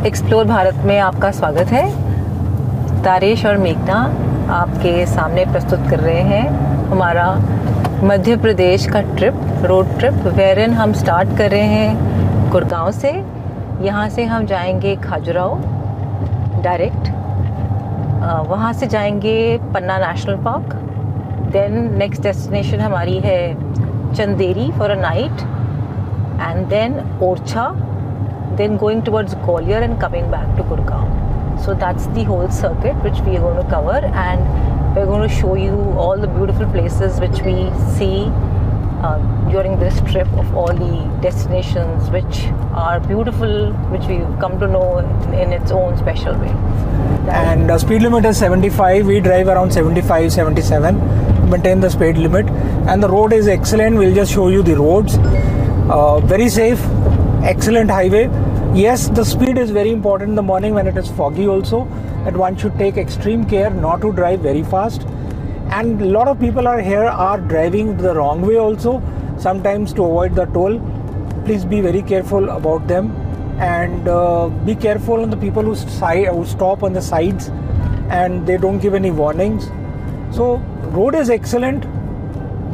Explore Bharat में आपका स्वागत है। तारेश और मेघना आपके सामने प्रस्तुत कर रहे हैं हमारा मध्य प्रदेश का ट्रिप, रोड ट्रिप, वेरिन हम स्टार्ट कर रहे हैं गुड़गांव से। यहाँ से हम जाएंगे खजुराहो डायरेक्ट, वहाँ से जाएंगे Panna national park. Then next destination हमारी है Chanderi for a night, and then Orchha, then going towards Gwalior and coming back to Gurugram. So that's the whole circuit which we are going to cover, and we're going to show you all the beautiful places which we see during this trip, of all the destinations which are beautiful, which we've come to know in its own special way. And the speed limit is 75. We drive around 75, 77. Maintain the speed limit, and the road is excellent. We'll just show you the roads. Very safe. Excellent highway. Yes, the speed is very important in the morning when it is foggy also, that one should take extreme care not to drive very fast. And a lot of people are here are driving the wrong way also, sometimes to avoid the toll. Please be very careful about them, and be careful on the people who stop on the sides and they don't give any warnings. So road is excellent,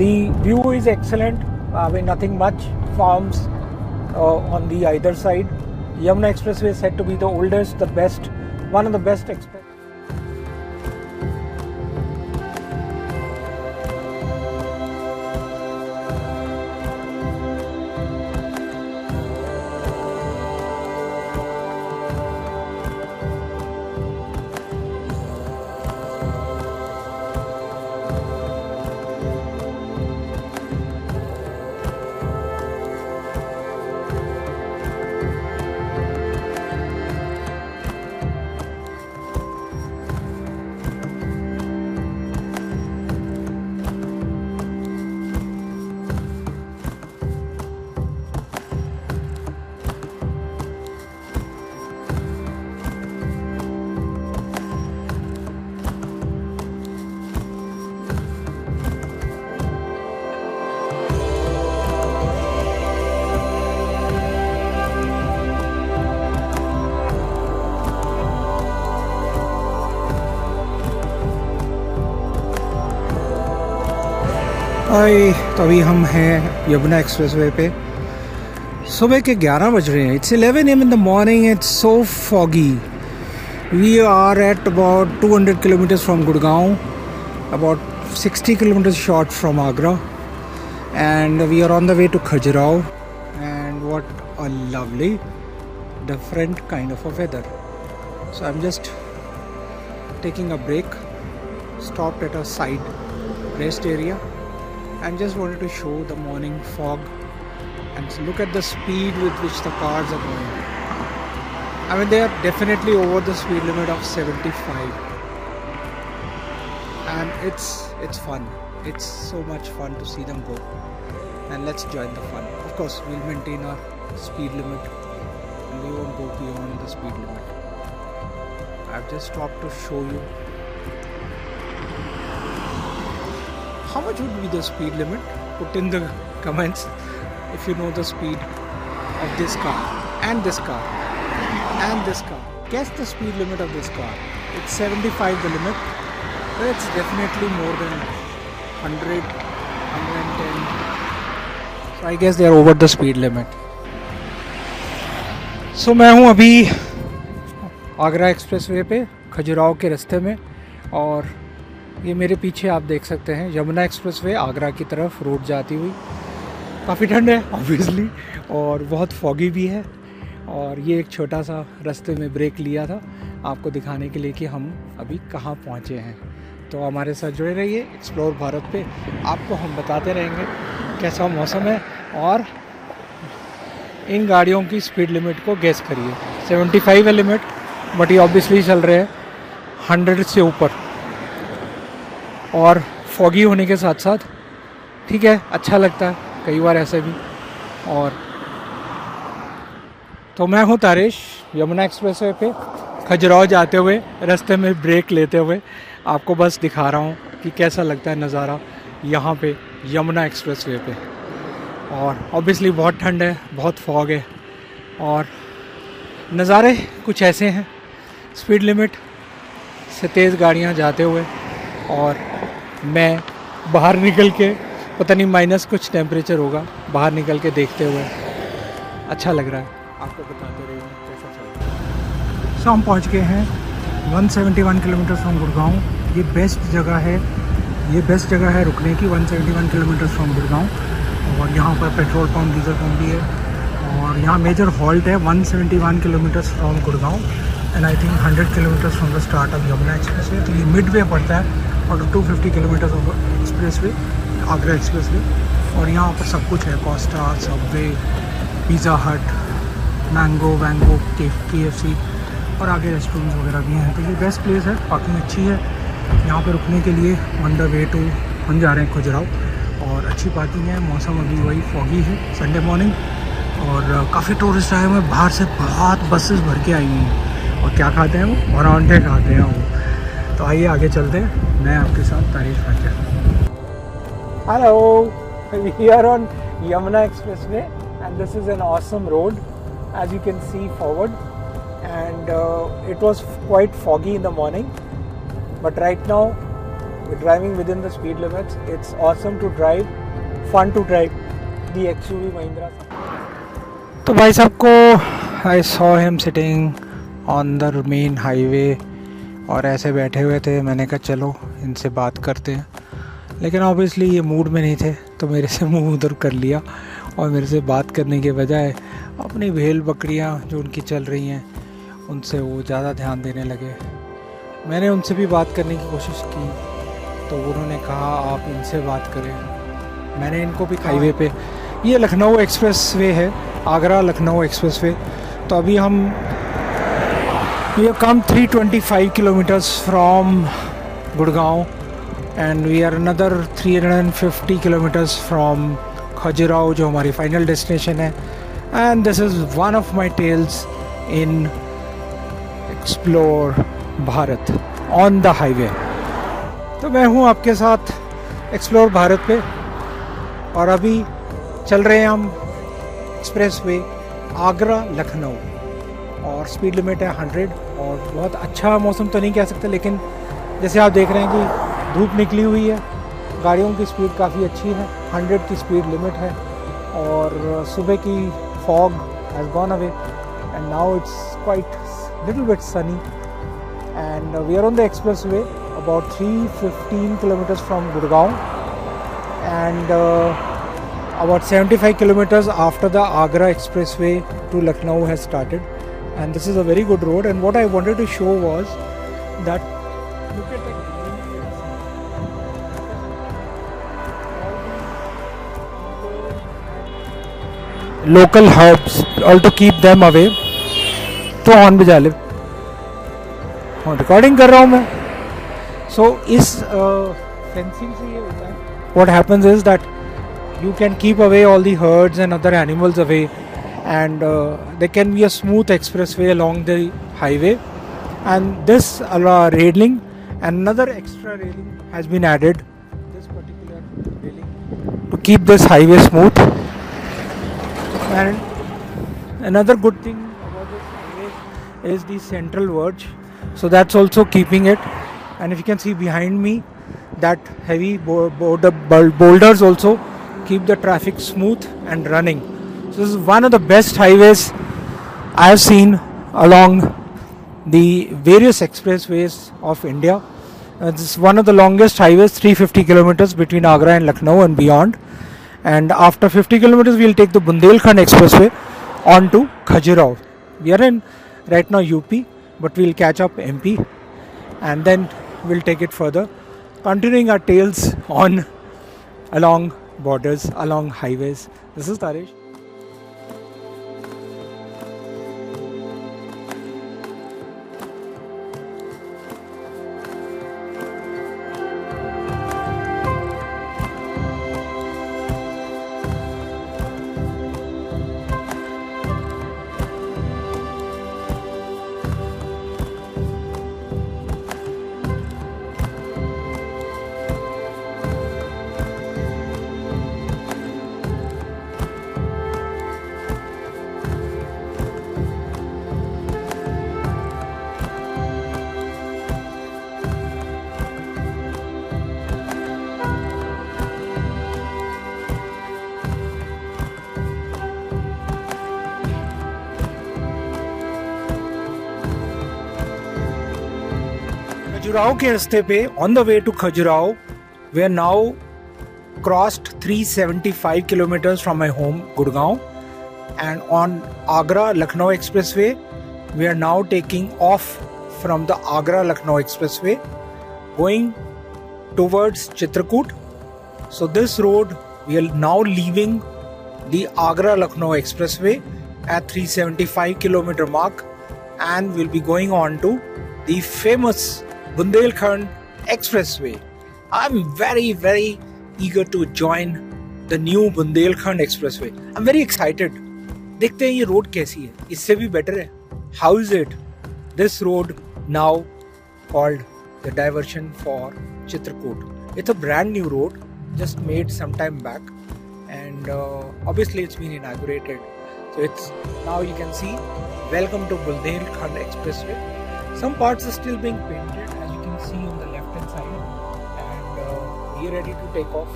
the view is excellent. I mean, nothing much. Farms on the either side. Yamuna Expressway is said to be the oldest, the best, one of the best express. तो अभी हम हैं Yamuna expressway पे। सुबह के 11 बज रहे हैं। It's 11 AM in the morning. It's so foggy. We are at about 200 kilometers from Gurugram, about 60 kilometers short from Agra, and we are on the way to Khajuraho. And what a lovely, different kind of a weather. So I'm just taking a break, stopped at a side rest area, and just wanted to show the morning fog and look at the speed with which the cars are going. I mean, they are definitely over the speed limit of 75, and it's fun. It's so much fun to see them go, and let's join the fun. Of course, we'll maintain our speed limit and we won't go beyond the speed limit. I've just stopped to show you how much would be the speed limit. Put in the comments if you know the speed of this car and this car and this car. Guess the speed limit of this car. It's 75 the limit, but it's definitely more than 100, 110. So I guess they are over the speed limit. So मैं हूँ अभी Agra expressway पे खजुराहो के रास्ते में, और ये मेरे पीछे आप देख सकते हैं यमुना एक्सप्रेसवे आगरा की तरफ रोड जाती हुई। काफ़ी ठंड है ऑब्वियसली, और बहुत फॉगी भी है। और ये एक छोटा सा रास्ते में ब्रेक लिया था आपको दिखाने के लिए कि हम अभी कहाँ पहुँचे हैं। तो हमारे साथ जुड़े रहिए एक्सप्लोर भारत पे, आपको हम बताते रहेंगे कैसा मौसम है, और इन गाड़ियों की स्पीड लिमिट को गेस करिए। 75 है लिमिट, बट ये ऑब्वियसली चल रहे हैं 100 से ऊपर, और फॉगी होने के साथ साथ ठीक है, अच्छा लगता है कई बार ऐसे भी। और तो मैं हूँ तारेश, यमुना एक्सप्रेसवे पे खजुराहो जाते हुए रास्ते में ब्रेक लेते हुए आपको बस दिखा रहा हूँ कि कैसा लगता है नज़ारा यहाँ पे यमुना एक्सप्रेसवे पे। और ऑब्वियसली बहुत ठंड है, बहुत फॉग है, और नज़ारे कुछ ऐसे हैं, स्पीड लिमिट से तेज़ गाड़ियाँ जाते हुए, और मैं बाहर निकल के, पता नहीं माइनस कुछ टेम्परेचर होगा, बाहर निकल के देखते हुए अच्छा लग रहा है। आपको बताते रहिए कैसा चल रहा है। सो हम पहुँच गए हैं 171 किलोमीटर फ्रॉम गुड़गांव। ये बेस्ट जगह है, ये बेस्ट जगह है रुकने की, 171 किलोमीटर फ्रॉम गुड़गांव। और यहाँ पर पेट्रोल पंप, डीजल पंप भी है, और यहाँ मेजर हॉल्ट है 171 kilometres from Gurgaon and I think 100 kilometres from the start of Yamuna express way. तो ये मिड वे पड़ता है और 250 kilometres of express way, Agra express way. और यहाँ पर सब कुछ है, कोस्टा, सबवे, पिज़्ज़ा हट, मैंगो वैंगो, KFC और आगे रेस्टोरेंट्स वगैरह भी हैं। तो ये बेस्ट प्लेस है, पार्किंग अच्छी है यहाँ पे रुकने के लिए। ऑन द वे टू हम जा रहे हैं खजुराहो, और अच्छी पार्किंग है। मौसम अभी वही फॉगी है, संडे मॉर्निंग, और काफ़ी टूरिस्ट आए हुए हैं बाहर से, बहुत बसेस भर के आई हुई हैं। और क्या खाते हैं वो? परांठे खाते हैं वो। तो आइए आगे चलते हैं, मैं आपके साथ तारीफ करते हैं। Hello, we are on Yamuna expressway and this is an awesome road as you can see forward, and it was quite foggy in the morning, but right now we're driving within the speed limits. It's awesome to drive, fun to drive the XUV Mahindra. तो भाई साहब को I saw him sitting on the main highway और ऐसे बैठे हुए थे। मैंने कहा चलो इनसे बात करते हैं, लेकिन ऑब्वियसली ये मूड में नहीं थे, तो मेरे से मुंह उधर कर लिया और मेरे से बात करने के बजाय अपनी भेड़ बकरियां जो उनकी चल रही हैं उनसे वो ज़्यादा ध्यान देने लगे। मैंने उनसे भी बात करने की कोशिश की, तो उन्होंने कहा आप इनसे बात करें। मैंने इनको भी हाईवे पे, ये लखनऊ एक्सप्रेस वे है, आगरा लखनऊ एक्सप्रेस वे। तो अभी हम we have come 325 kilometers from Gurgaon and we are another 350 kilometers from Khajuraho, जो हमारी फाइनल डेस्टिनेशन है। And this is one of my tales in explore Bharat on the highway. तो मैं हूँ आपके साथ एक्सप्लोर भारत पे, और अभी चल रहे हैं हम एक्सप्रेस वे आगरा लखनऊ, और स्पीड लिमिट है 100। और बहुत अच्छा मौसम तो नहीं कह सकते, लेकिन जैसे आप देख रहे हैं कि धूप निकली हुई है, गाड़ियों की स्पीड काफ़ी अच्छी है, 100 की स्पीड लिमिट है, और सुबह की fog has gone away and now it's quite little bit sunny, and we are on the expressway about 315 kilometers from Gurugram, and about 75 kilometers after the Agra expressway to Lucknow has started, and this is a very good road. And what I wanted to show was that look at the local herbs, all to keep them away. तो horn बजा ले, recording कर रहा हूँ मैं। सो इस fencing से ये होता है, what happens is that you can keep away all the herds and other animals away, and there can be a smooth expressway along the highway. And this railing and another extra railing has been added, this particular railing, to keep this highway smooth. And another good thing about this highway is the central verge, so that's also keeping it. And if you can see behind me, that heavy boulders also keep the traffic smooth and running. So this is one of the best highways I have seen along the various expressways of India. This is one of the longest highways, 350 kilometers between Agra and Lucknow and beyond. And after 50 kilometers, we'll take the Bundelkhand Expressway on to Khajuraho. We are in right now UP, but we'll catch up MP, and then we'll take it further, continuing our tales on along borders, along highways. This is Taresh. Khajuraho के रास्ते पे on the way to Khajuraho, we are now crossed 375 kilometers from my home Gurugram, and on Agra Lucknow Expressway we are now taking off from the Agra Lucknow Expressway going towards Chitrakoot. So this road we are now leaving the Agra Lucknow Expressway at 375 kilometer mark, and we'll be going on to the famous Bundelkhand Expressway. I'm very eager to join the new Bundelkhand Expressway. I'm very excited. देखते हैं ये road कैसी है, इससे भी better है. How is it? This road now called the diversion for Chitrakoot. It's a brand new road, just made some time back, and obviously it's been inaugurated. So it's now you can see, welcome to Bundelkhand Expressway. Some parts are still being painted, as you can see on the left hand side, and we are ready to take off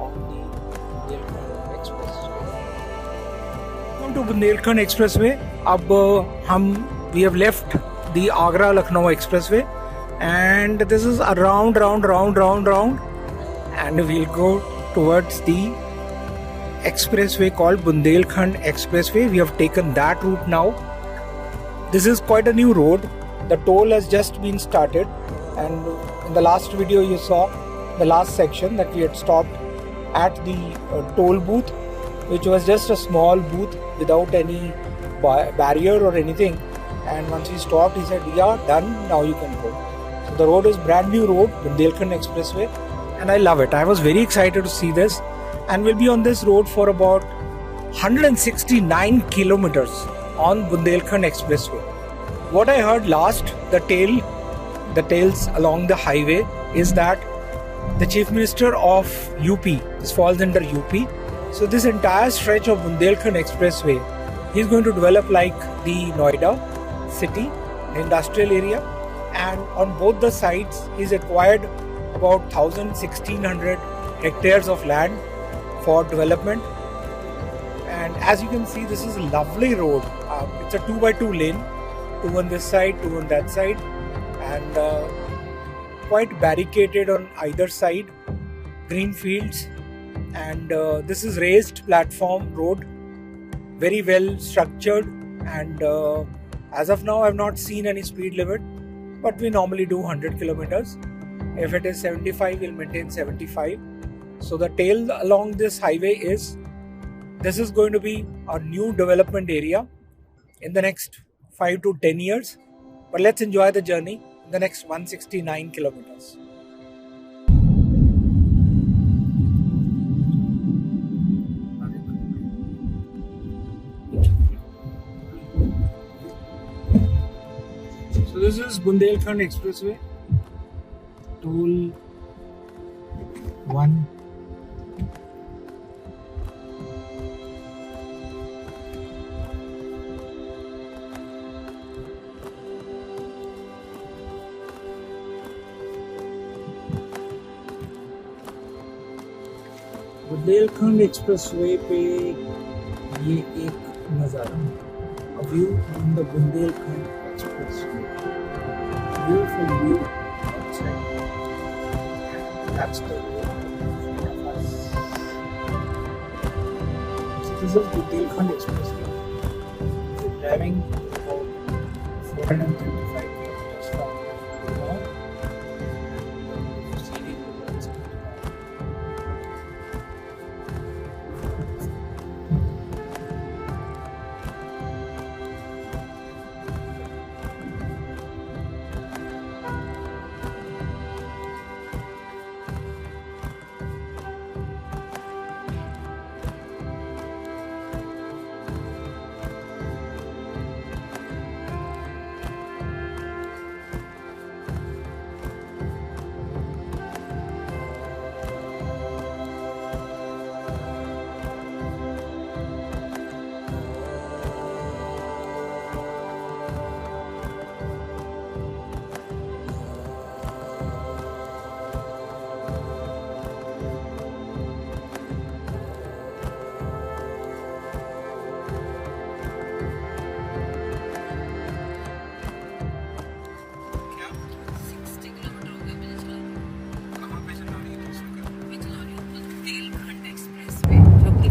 on the Bundelkhand Expressway. Welcome to Bundelkhand Expressway. We have left the Agra Lucknow Expressway, and this is a round, and we'll go towards the expressway called Bundelkhand Expressway. We have taken that route now. This is quite a new road. The toll has just been started, and in the last video you saw the last section that we had stopped at the toll booth, which was just a small booth without any barrier or anything, and once we stopped he said, yeah, done, now you can go. So the road is brand new road, Bundelkhand Expressway, and I love it. I was very excited to see this, and we'll be on this road for about 169 kilometers on Bundelkhand Expressway. What I heard last, the tales along the highway, is that the Chief Minister of UP, this falls under UP, so this entire stretch of Bundelkhand Expressway he's going to develop like the Noida city, the industrial area, and on both the sides he's acquired about 1,600 hectares of land for development. And as you can see, this is a lovely road. It's a 2x2 lane, 2 on this side, 2 on that side, and quite barricaded on either side, green fields, and this is raised platform road, very well structured, and as of now I've not seen any speed limit, but we normally do 100 kilometers. If it is 75, we'll maintain 75. So the tale along this highway is, this is going to be a new development area in the next 5 to 10 years. But let's enjoy the journey in the next 169 kilometers. So this is Bundelkhand Expressway, toll 1. Bundelkhand expressway पे ये एक नज़ारा, a view from the Bundelkhand Expressway, beautiful view outside. That's the road of us. So this is Bundelkhand Expressway. We're driving about 435 kilometers from Gurugram.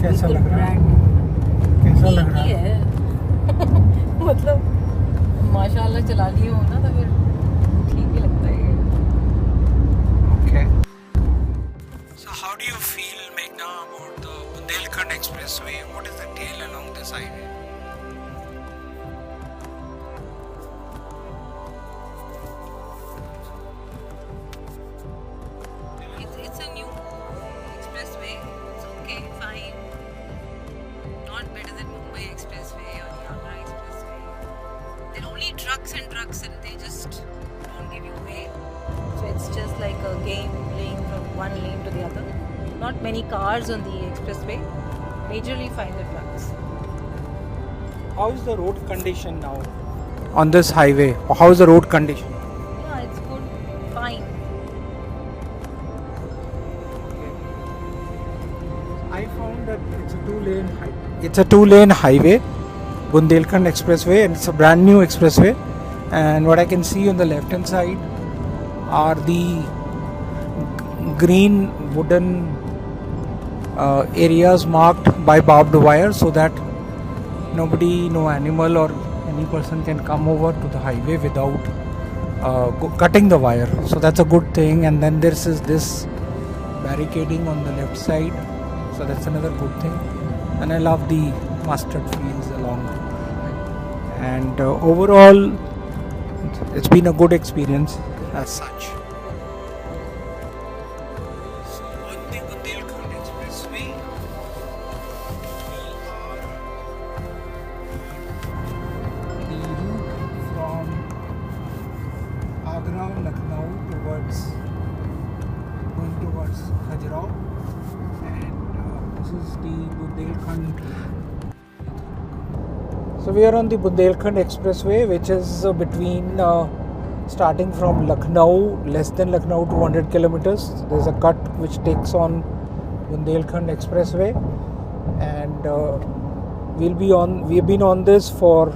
कैसा बिल्कुल लग रहा है? Brand कैसा लग रहा ही है? है मतलब माशाल्लाह चला लिए हो ना तो फिर ठीक ही लगता है ये। Okay. So how do you feel, Meghna, about the Bundelkhand Expressway? What is the tale along this highway? It's a new expressway. It's okay, fine. Not better than Mumbai Expressway or the Agra Expressway. There are only trucks and they just don't give you way. So it's just like a game playing from one lane to the other. Not many cars on the expressway. Majorly find the trucks. How is the road condition now? On this highway, how is the road condition? Yeah, it's good, fine. I found that it's a two-lane highway, Bundelkhand Expressway, and it's a brand new expressway. And what I can see on the left-hand side are the green wooden areas marked by barbed wire, so that nobody, no animal or any person can come over to the highway without cutting the wire. So that's a good thing. And then there is this barricading on the left side, so that's another good thing. And I love the mustard fields along. And overall, it's been a good experience as such. So on the Bundelkhand Expressway, the route from Agra, Lucknow going towards Khajuraho, and this is the Bundelkhand. So we are on the Bundelkhand Expressway, which is between starting from Lucknow, less than Lucknow, 200 kilometers. There's a cut which takes on Bundelkhand Expressway, and we've been on this for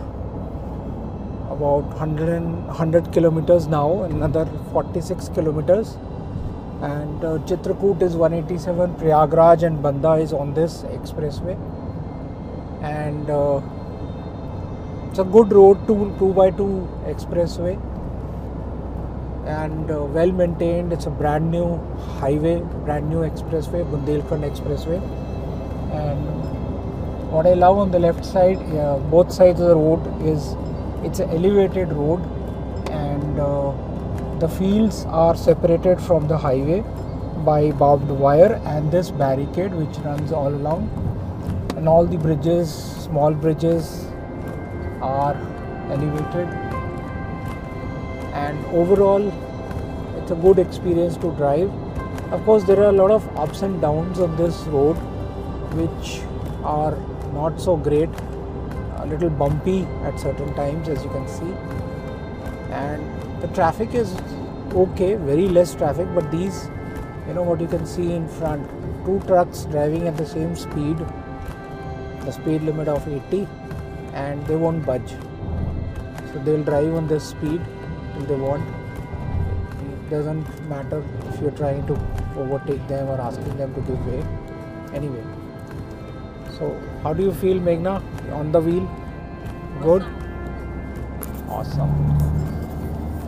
about 100 kilometers now, another 46 kilometers. And Chitrakoot is 187, Prayagraj and Banda is on this expressway. And it's a good road, 2x2 expressway, and well maintained. It's a brand new highway, brand new expressway, Bundelkhand Expressway. And what I love on the left side, both sides of the road, is it's an elevated road, and the fields are separated from the highway by barbed wire and this barricade which runs all along, and all the bridges, small bridges, are elevated. And overall, it's a good experience to drive. Of course, there are a lot of ups and downs on this road which are not so great, a little bumpy at certain times, as you can see. And the traffic is okay, very less traffic, but these, what you can see in front, two trucks driving at the same speed, the speed limit of 80, and they won't budge. So they'll drive on this speed till they want. It doesn't matter if you're trying to overtake them or asking them to give way. Anyway, so how do you feel, Meghna, on the wheel? Good? Awesome.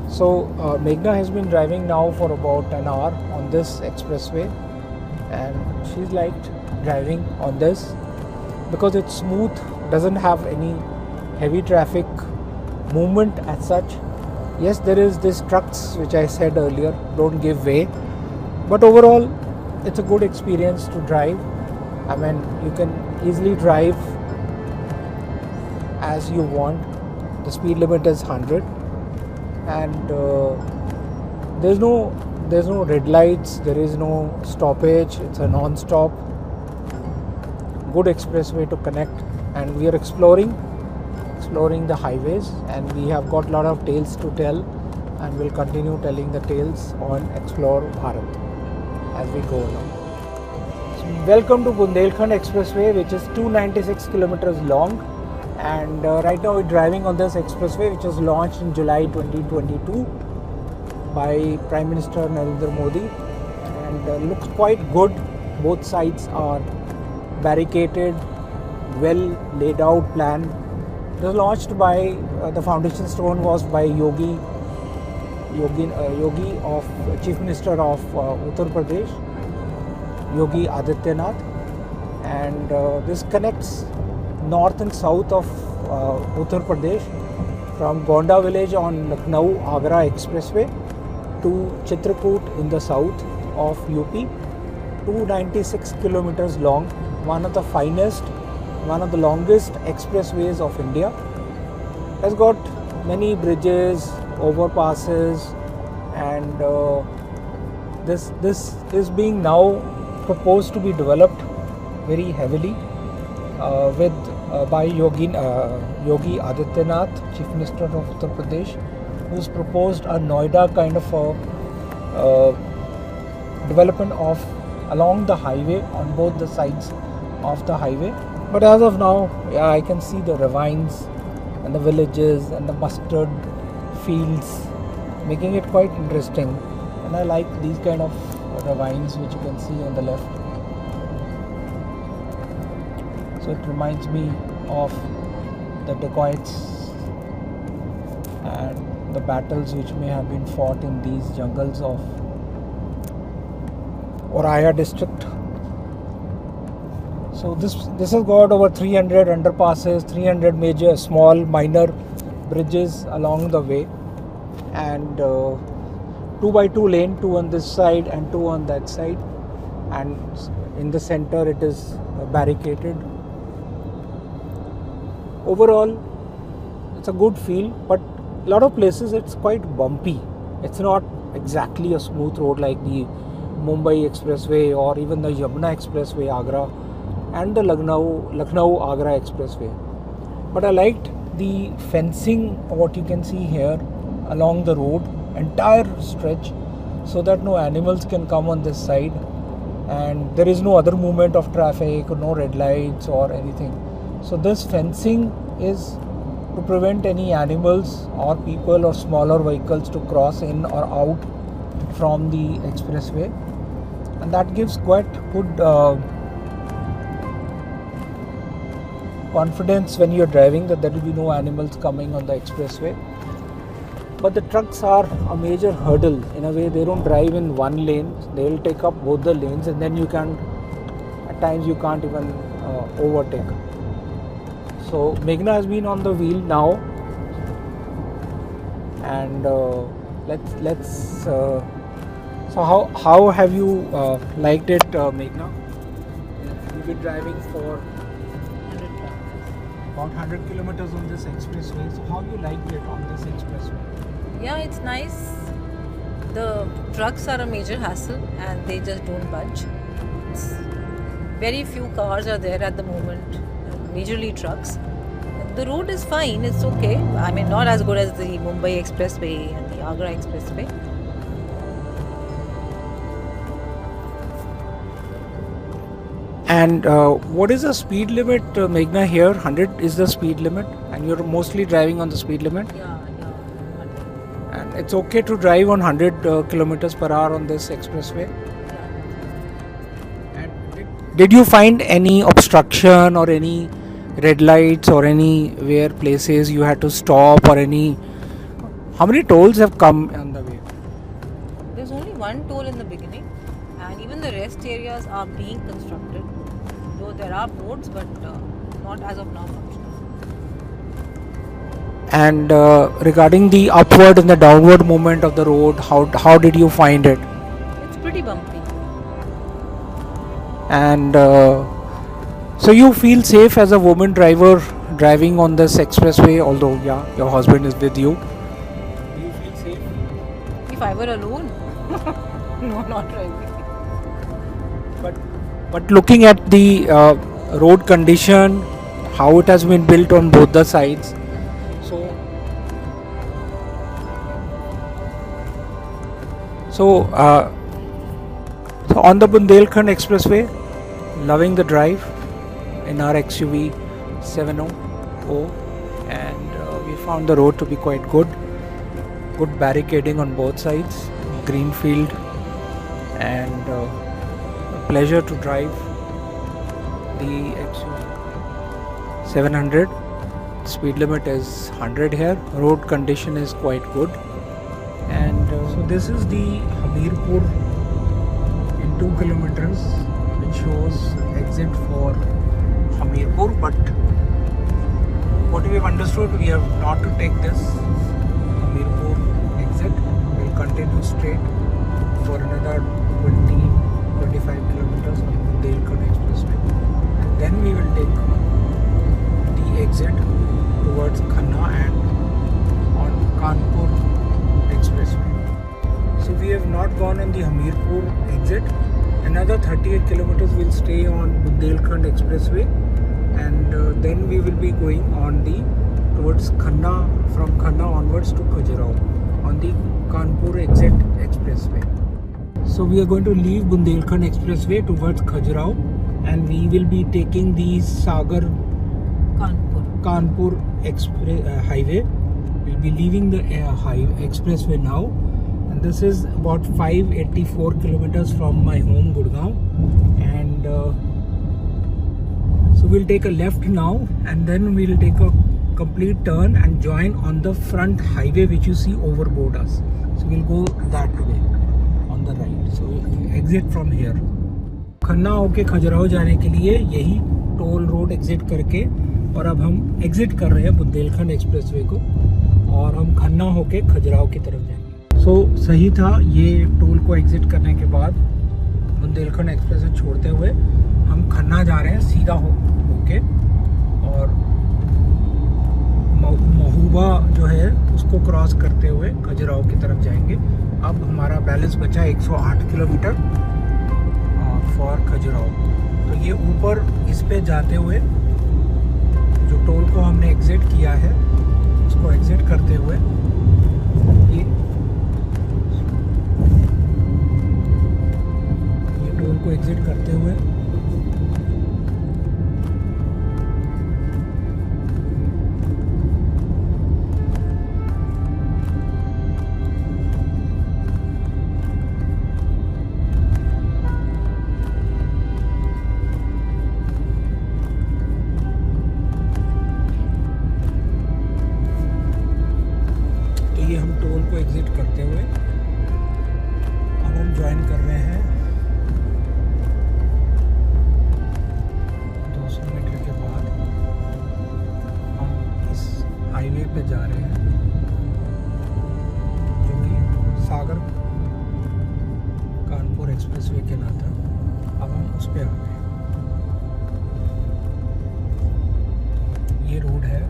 So Meghna has been driving now for about an hour on this expressway, and she's liked driving on this because it's smooth, doesn't have any heavy traffic movement as such. Yes, there is this trucks which I said earlier don't give way, but overall it's a good experience to drive. I mean, you can easily drive as you want. The speed limit is 100, and there's no red lights, there is no stoppage. It's a non-stop good expressway to connect, and we are exploring the highways, and we have got a lot of tales to tell, and we'll continue telling the tales on Explore Bharat as we go along. So welcome to Bundelkhand Expressway, which is 296 kilometers long, and right now we're driving on this expressway which was launched in July 2022 by Prime Minister Narendra Modi, and looks quite good. Both sides are barricaded, well laid out plan. It was launched by the foundation stone was by Yogi of Chief Minister of Uttar Pradesh, Yogi Adityanath, and this connects north and south of Uttar Pradesh from Gonda village on Lucknow Agra expressway to Chitrakoot in the south of UP. 296 kilometers long, one of the finest, one of the longest expressways of India. Has got many bridges, overpasses, and this is being now proposed to be developed very heavily by Yogi Adityanath, Chief Minister of Uttar Pradesh, who's proposed a Noida kind of a development of along the highway on both the sides of the highway. But as of now, yeah, I can see the ravines and the villages and the mustard fields, making it quite interesting. And I like these kind of ravines which you can see on the left. So it reminds me of the dacoits and the battles which may have been fought in these jungles of Oraya district. So this has got over 300 underpasses, 300 major, small, minor bridges along the way, and 2x2 lane, 2 on this side and 2 on that side, and in the center it is barricaded. Overall, it's a good feel, but a lot of places it's quite bumpy. It's not exactly a smooth road like the Mumbai Expressway or even the Yamuna Expressway, Agra, and the Lucknow Agra Expressway. But I liked the fencing, what you can see here along the road, entire stretch, so that no animals can come on this side, and there is no other movement of traffic, no red lights or anything. So this fencing is to prevent any animals or people or smaller vehicles to cross in or out from the expressway, and that gives quite good confidence when you're driving that there will be no animals coming on the expressway. But the trucks are a major hurdle. In a way, they don't drive in one lane, they will take up both the lanes, and then you can, at times you can't even overtake. So Meghna has been on the wheel now, and let's so how have you liked it, Meghna? You've been driving for about 100 kilometers on this expressway. So how you liked it on this expressway? Yeah, it's nice. The trucks are a major hassle and they just don't budge. Very few cars are there at the moment, majorly trucks. The road is fine, it's okay. I mean, not as good as the Mumbai Expressway and the Agra Expressway. And what is the speed limit, Meghna, here? 100 is the speed limit, and you're mostly driving on the speed limit? Yeah. And it's okay to drive on 100 kilometers per hour on this expressway? Yeah. And did you find any obstruction or any red lights or anywhere places you had to stop or any? How many tolls have come on the way? There's only one toll in the beginning, and even the rest areas are being constructed. Though there are roads, but not as of now functional. And regarding the upward and the downward movement of the road, how did you find it? It's pretty bumpy. And so you feel safe as a woman driver driving on this expressway, although yeah, your husband is with you. Do you feel safe? If I were alone, no, not driving. But looking at the road condition, how it has been built on both the sides, so on the Bundelkhand Expressway, loving the drive in our XUV 700, and we found the road to be quite good barricading on both sides, green field, and pleasure to drive. The actual 700 speed limit is 100 here. Road condition is quite good. And so this is the Hamirpur in 2 kilometers, which shows exit for Hamirpur. But what we have understood, we have not to take this Hamirpur exit. We'll continue straight for another 20-25 kilometers on Bundelkhand Expressway, and then we will take the exit towards Khanna and on Kanpur Expressway. So we have not gone on the Hamirpur exit. Another 38 kilometers we'll stay on Bundelkhand Expressway, and then we will be going on towards Khanna, from Khanna onwards to Khajuraho on the Kanpur exit expressway. So we are going to leave Bundelkhand Expressway towards Khajuraho, and we will be taking the Sagar Kanpur highway. We'll be leaving the expressway now, and this is about 584 kilometers from my home Gurugram, and so we'll take a left now, and then we'll take a complete turn and join on the front highway which you see overboard us. So we'll go that way on the right. So exit from here. Khanna होके खजुराहो जाने के लिए यही toll road exit करके, और अब हम exit कर रहे हैं बुंदेलखंड एक्सप्रेसवे को, और हम खन्ना होके खजुराहो की तरफ जाएंगे। सो सही था, ये टोल को एग्जिट करने के बाद बुंदेलखंड एक्सप्रेसवे छोड़ते हुए हम खन्ना जा रहे हैं सीधा होके, और महुबा जो है उसको क्रॉस करते हुए खजुराहो की तरफ जाएंगे। अब हमारा बैलेंस बचा 108 किलोमीटर फॉर खजुराहो। तो ये ऊपर इस पे जाते हुए जो टोल को हमने एग्जिट किया है उसको एग्जिट करते हुए ये टोल को एग्जिट करते हुए एग्जिट करते हुए अब हम ज्वाइन कर रहे हैं 200 मीटर के बाद हम इस हाईवे पे जा रहे हैं जो कि सागर कानपुर एक्सप्रेसवे के नाम था। अब हम उस पे आ गए। ये रोड है,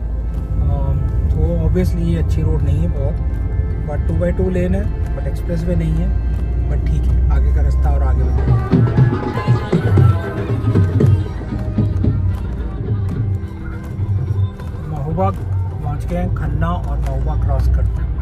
तो ऑब्वियसली ये अच्छी रोड नहीं है बहुत, बट 2x2 लेन है, बट एक्सप्रेसवे नहीं है, बट ठीक है, आगे का रास्ता और आगे बढ़ेगा। महुबा पहुंच गए हैं, खन्ना और महुबा क्रॉस करते हैं।